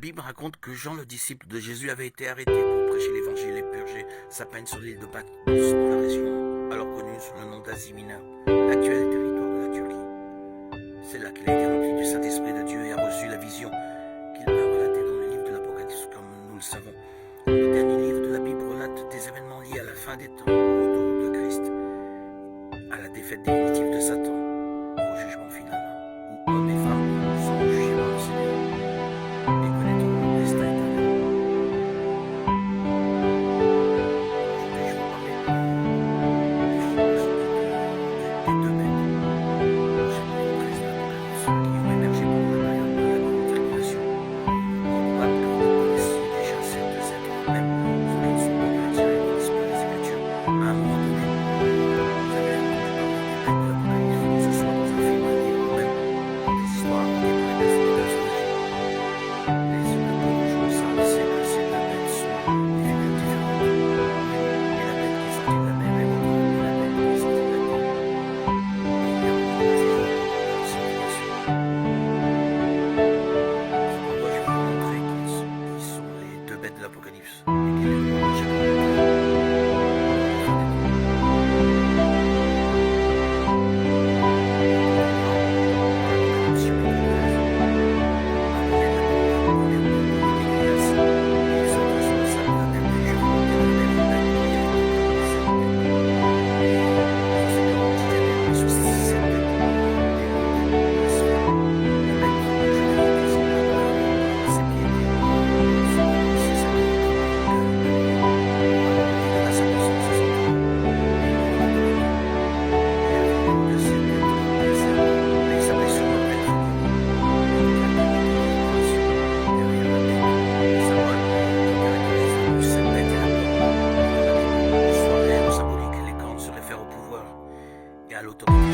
Bible raconte que Jean, le disciple de Jésus, avait été arrêté pour prêcher l'évangile et purger sa peine sur l'île de Patmos, dans la région alors connue sous le nom d'Asie mineure, l'actuel territoire de la Turquie. C'est là qu'il a été rempli du Saint-Esprit de Dieu et a reçu la vision qu'il a relatée dans le livre de l'Apocalypse, comme nous le savons. Le dernier livre de la Bible relate des événements liés à la fin des temps, au retour de Christ, à la défaite définitive de Satan, au jugement final, où hommes et femmes sont jugés par le Seigneur et connaîtront leur destin éternel. Aujourd'hui, je vais vous parler des deux bêtes. Chapitre 13 de l'Apocalypse, qui ont émergé pendant la période de la grande tribulation. Probable que vous connaissiez déjà ces deux êtres, même ceux qui ne sont pas chrétiens et ne lisent pas les Écritures. À un moment donné, vous avez entendu parler des bêtes de l'Apocalypse, que ce soit dans un film, un livre ou même dans des histoires racontées par les personnages âgés. Mais ce que peu de gens savent, c'est que ces deux bêtes sont des figures différentes. L'une est la bête qui est sortie de la mer et l'autre est la bête qui est sortie de la terre. Et il y a beaucoup de confusion dans leur signification. Cependant, je vais vous montrer qui sont les deux bêtes de l'Apocalypse et quel est le rôle de chacun d'entre eux. À l'autorité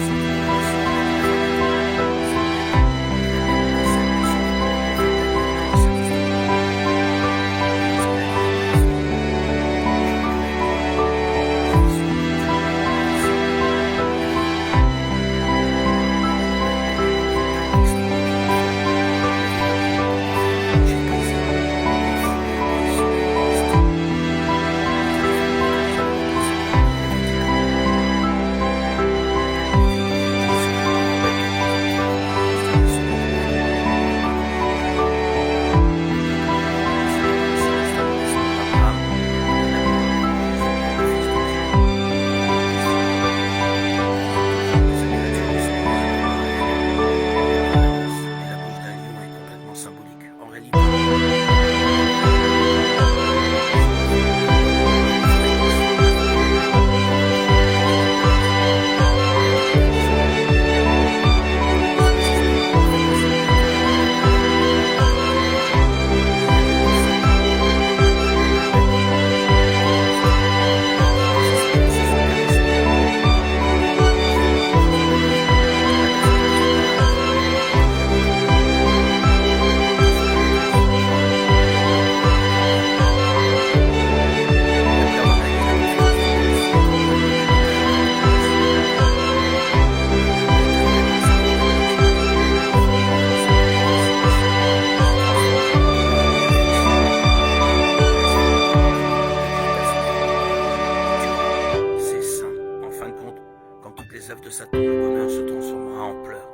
les œuvres de Satan, le bonheur se transformera en pleurs.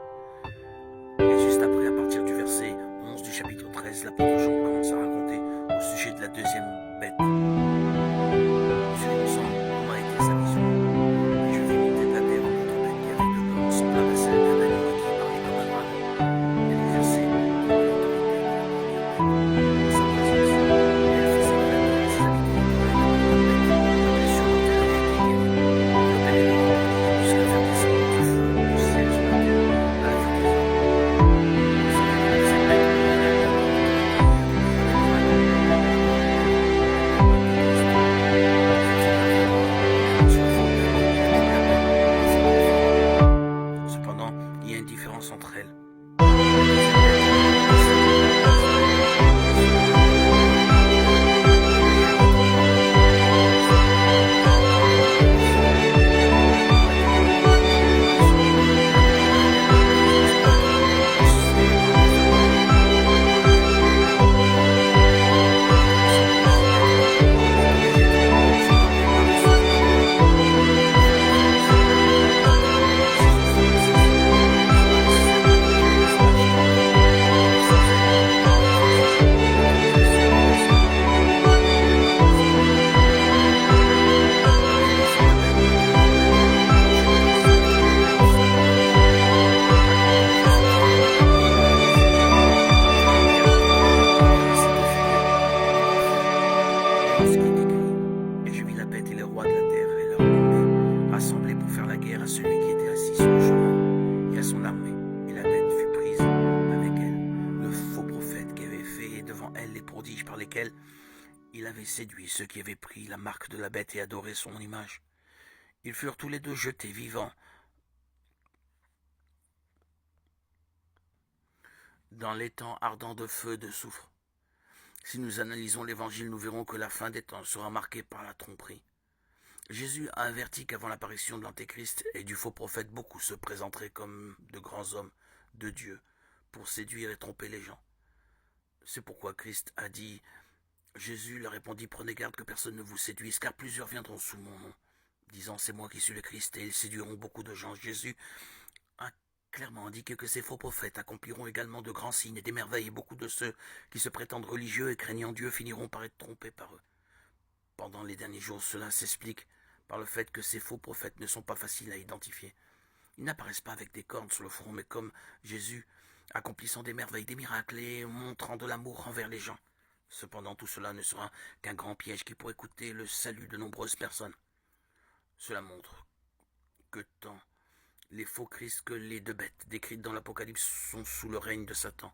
Et juste après, à partir du verset 11 du chapitre 13, l'apôtre Jean commence à raconter au sujet de la deuxième bête. Suivons ensemble comment a été sa vision. Et je vis monter de la terre une autre bête qui avait deux cornes semblables à celle d'un agneau qui parlait comme un dragon. Elle exerçait toute l'autorité de la première bête. En sa présence, elle faisait connaître à ses habitants que la première bête avait sur la terre et était guérie. Le bel et le rempli jusqu'à faire descendre du feu du ciel sur la terre à la fin des hommes. Cette bête devant elle les prodiges par lesquels il avait séduit ceux qui avaient pris la marque de la bête et adoré son image. Ils furent tous les deux jetés vivants dans l'étang ardent de feu et de soufre. Si nous analysons l'évangile, nous verrons que la fin des temps sera marquée par la tromperie. Jésus a averti qu'avant l'apparition de l'Antéchrist et du faux prophète, beaucoup se présenteraient comme de grands hommes de Dieu pour séduire et tromper les gens. C'est pourquoi Christ a dit, Jésus leur répondit, prenez garde que personne ne vous séduise, car plusieurs viendront sous mon nom, disant c'est moi qui suis le Christ, et ils séduiront beaucoup de gens. Jésus a clairement indiqué que ces faux prophètes accompliront également de grands signes et des merveilles, et beaucoup de ceux qui se prétendent religieux et craignant Dieu finiront par être trompés par eux. Pendant les derniers jours, cela s'explique par le fait que ces faux prophètes ne sont pas faciles à identifier. Ils n'apparaissent pas avec des cornes sur le front, mais comme Jésus, accomplissant des merveilles, des miracles et montrant de l'amour envers les gens. Cependant, tout cela ne sera qu'un grand piège qui pourrait coûter le salut de nombreuses personnes. Cela montre que tant les faux Christ que les deux bêtes décrites dans l'Apocalypse sont sous le règne de Satan,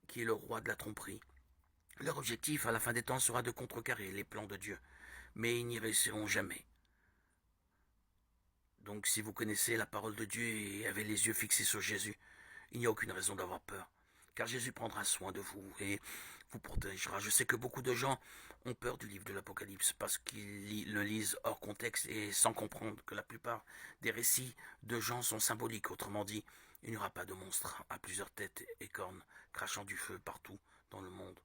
qui est le roi de la tromperie. Leur objectif à la fin des temps sera de contrecarrer les plans de Dieu, mais ils n'y réussiront jamais. Donc si vous connaissez la parole de Dieu et avez les yeux fixés sur Jésus, il n'y a aucune raison d'avoir peur, car Jésus prendra soin de vous et vous protégera. Je sais que beaucoup de gens ont peur du livre de l'Apocalypse parce qu'ils le lisent hors contexte et sans comprendre que la plupart des récits de gens sont symboliques. Autrement dit, il n'y aura pas de monstres à plusieurs têtes et cornes crachant du feu partout dans le monde,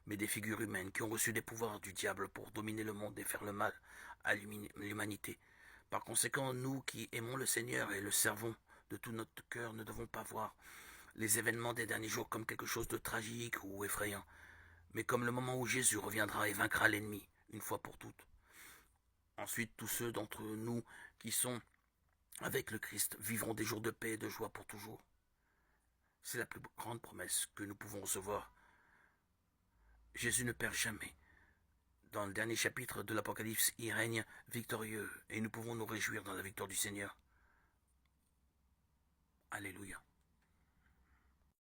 mais des figures humaines qui ont reçu des pouvoirs du diable pour dominer le monde et faire le mal à l'humanité. Par conséquent, nous qui aimons le Seigneur et le servons de tout notre cœur ne devons pas voir les événements des derniers jours comme quelque chose de tragique ou effrayant, mais comme le moment où Jésus reviendra et vaincra l'ennemi, une fois pour toutes. Ensuite, tous ceux d'entre nous qui sont avec le Christ vivront des jours de paix et de joie pour toujours. C'est la plus grande promesse que nous pouvons recevoir. Jésus ne perd jamais. Dans le dernier chapitre de l'Apocalypse, il règne victorieux et nous pouvons nous réjouir dans la victoire du Seigneur. Alléluia.